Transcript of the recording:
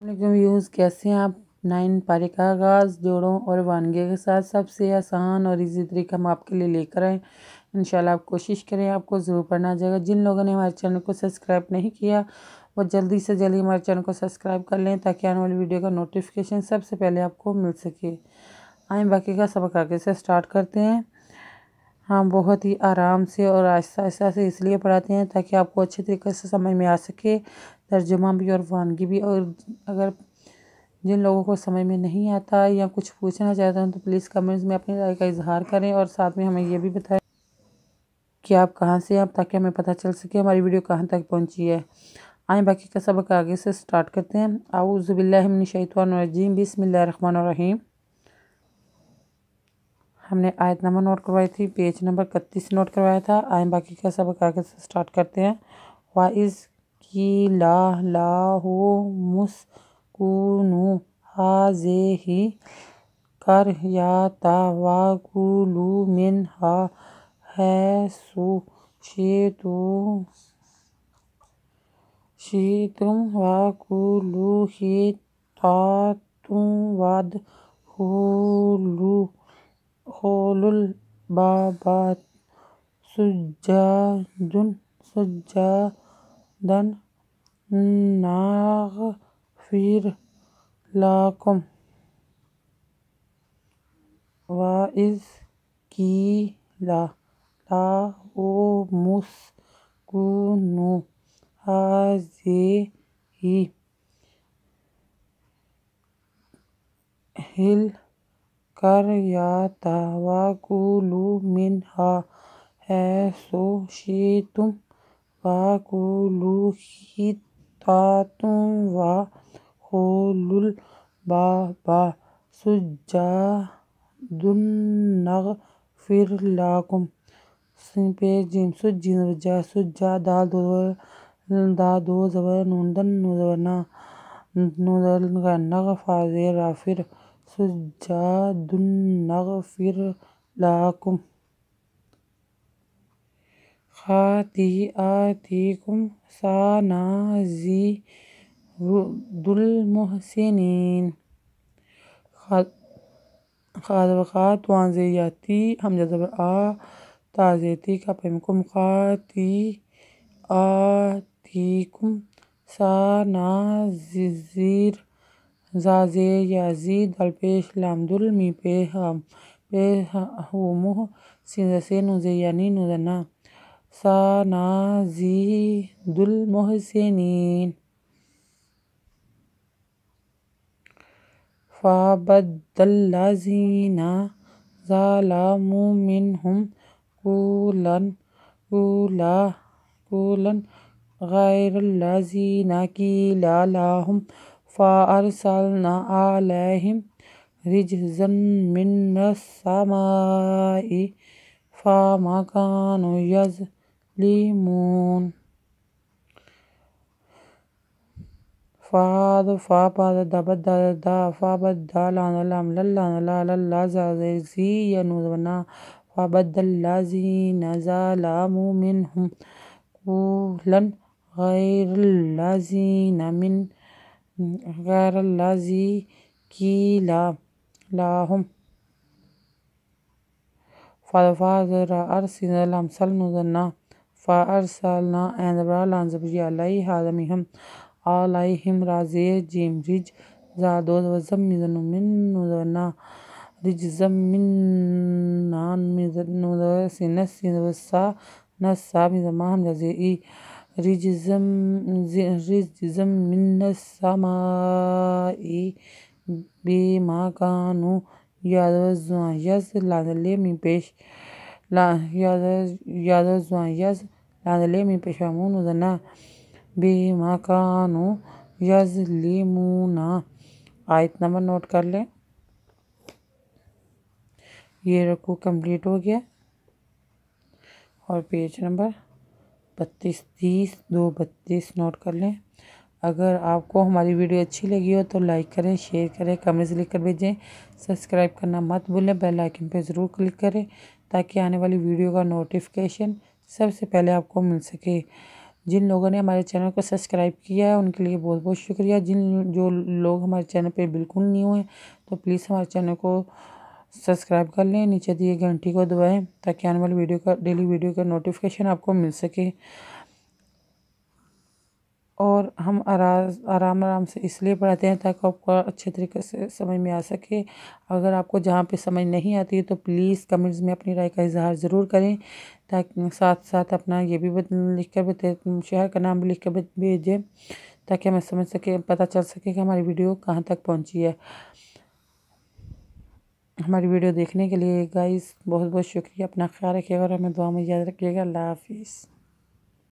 Views कैसे हैं आप। 9 पारे का आगाज़ जोड़ों और वानगी के साथ सबसे आसान और इजी तरीका हम आपके लिए लेकर आए। इंशाल्लाह आप कोशिश करें, आपको ज़रूर पढ़ना आ जाएगा। जिन लोगों ने हमारे चैनल को सब्सक्राइब नहीं किया वो जल्दी से जल्दी हमारे चैनल को सब्सक्राइब कर लें ताकि आने वाली वीडियो का नोटिफिकेशन सबसे पहले आपको मिल सके। आए बाकी का सबक आगे से स्टार्ट करते हैं। हम बहुत ही आराम से और आहिस्ता आहिस्ता से इसलिए पढ़ाते हैं ताकि आपको अच्छे तरीके से समझ में आ सके, तर्जुमा भी और वानगी भी। और अगर जिन लोगों को समझ में नहीं आता या कुछ पूछना चाहते हैं तो प्लीज़ कमेंट्स में अपनी राय का इजहार करें और साथ में हमें ये भी बताएं कि आप कहाँ से हैं, ताकि हमें पता चल सके हमारी वीडियो कहाँ तक पहुँची है। आए बाकी का सबक आगे से स्टार्ट करते हैं। औज़ु बिल्लाहि मिनश शैतानिर रजीम, बिस्मिल्लाहिर रहमानिर रहीम। हमने आयत नंबर नोट करवाई थी, पेज नंबर 31 नोट करवाया था। आए बाकी का सबक आगे से स्टार्ट करते हैं। वाइज़ की लाहु मुस्कुनु हाज़िही कर्यता वकुलू मिन्हा हैसु शितुम वकुलू हित्तातुम वदखुलुल बाबा सुज्जादन नग़फिर लकुम। वाइज़ क़ीला लहु मुस्कुनु हाज़िही हिल कर्यता वकुलू मिन्हा हैसु शितुम वकुलू हित्तातुम वदखुलुल बाबा सुज्जादन नग़फिर लकुम। पेज जिम सुज्जीन वजा सुज्जा दाल दो ज़बर नून दन नूज़वरना नूज़ल नग़फ़ाज़े राफ़िर सुज्जादन नग़फिर लकुम। ख़ातिआतिकुम सनाज़िदुल मुहसिनीन। ख़ात वाज़े याती हमज़ा ज़बर आ ताज़ेती का पेमकुम। ख़ातिआतिकुम सनाज़िर ज़ाज़े याज़ी दल पेश लामदुल मी पे हम पे हुमुह सीज़ा से नूज़े यानी नूज़ना सनाज़िदुल मुहसिनीन। फ़बद्दलल्लज़ीना ज़लमू मिन्हुम क़ौलन ग़ैरल्लज़ीना क़ीला लहुम फ़अरसलना अलैहिम रिजज़न मिनस्समाइ फ़मा कानू यज़लिमून। फ़बद्दलल्लज़ीना ज़लमू मिन्हुम क़ौलन ग़ैरल्लज़ी क़ीला लहुम फ़अरसलना अलैहिम राज़े जिम रिज ज़ा दो ज़म मिज़न मिन नूज़वरना रिजज़म मिन्नान नूज़ सिनस सिनसा नस्सा मिज़मा हमज़ा ज़े ई रिजज़म मिनस्समाइ बिमा कानू यज़ लाज़ले मी पेश लाज़ले मी पेशामू नूज़ना बिमा कानू यज़लिमूना। आयत नंबर नोट कर लें। ये रकू कंप्लीट हो गया और पेज नंबर 32 नोट कर लें। अगर आपको हमारी वीडियो अच्छी लगी हो तो लाइक करें, शेयर करें, कमेंट्स लिख कर भेजें। सब्सक्राइब करना मत भूलें, बेल आइकन पर ज़रूर क्लिक करें ताकि आने वाली वीडियो का नोटिफिकेशन सबसे पहले आपको मिल सके। جن لوگوں نے ہمارے چینل کو سبسکرائب کیا ہے ان کے لیے بہت بہت شکریہ۔ جو لوگ ہمارے چینل پہ بالکل نیو ہیں تو پلیز ہمارے چینل کو سبسکرائب کر لیں، نیچے دیے گھنٹی کو دبائیں تاکہ آنے والی ویڈیو کا ڈیلی ویڈیو کا نوٹیفیکیشن آپ کو مل سکے۔ اور ہم آرام سے اس لیے پڑھاتے ہیں تاکہ آپ کو اچھے طریقے سے سمجھ میں آ سکے۔ اگر آپ کو جہاں پہ سمجھ نہیں آتی تو پلیز کمنٹس میں اپنی رائے کا اظہار ضرور کریں، تاکہ ساتھ ساتھ اپنا یہ بھی لکھ کر شہر کا نام بھی لکھ کر بھیجیں تاکہ ہمیں سمجھ سکے، پتہ چل سکے کہ ہماری ویڈیو کہاں تک پہنچی ہے۔ ہماری ویڈیو دیکھنے کے لیے گائز بہت بہت شکریہ۔ اپنا خیال رکھیے گا اور ہمیں دعا میں یاد رکھیے گا۔ اللہ حافظ۔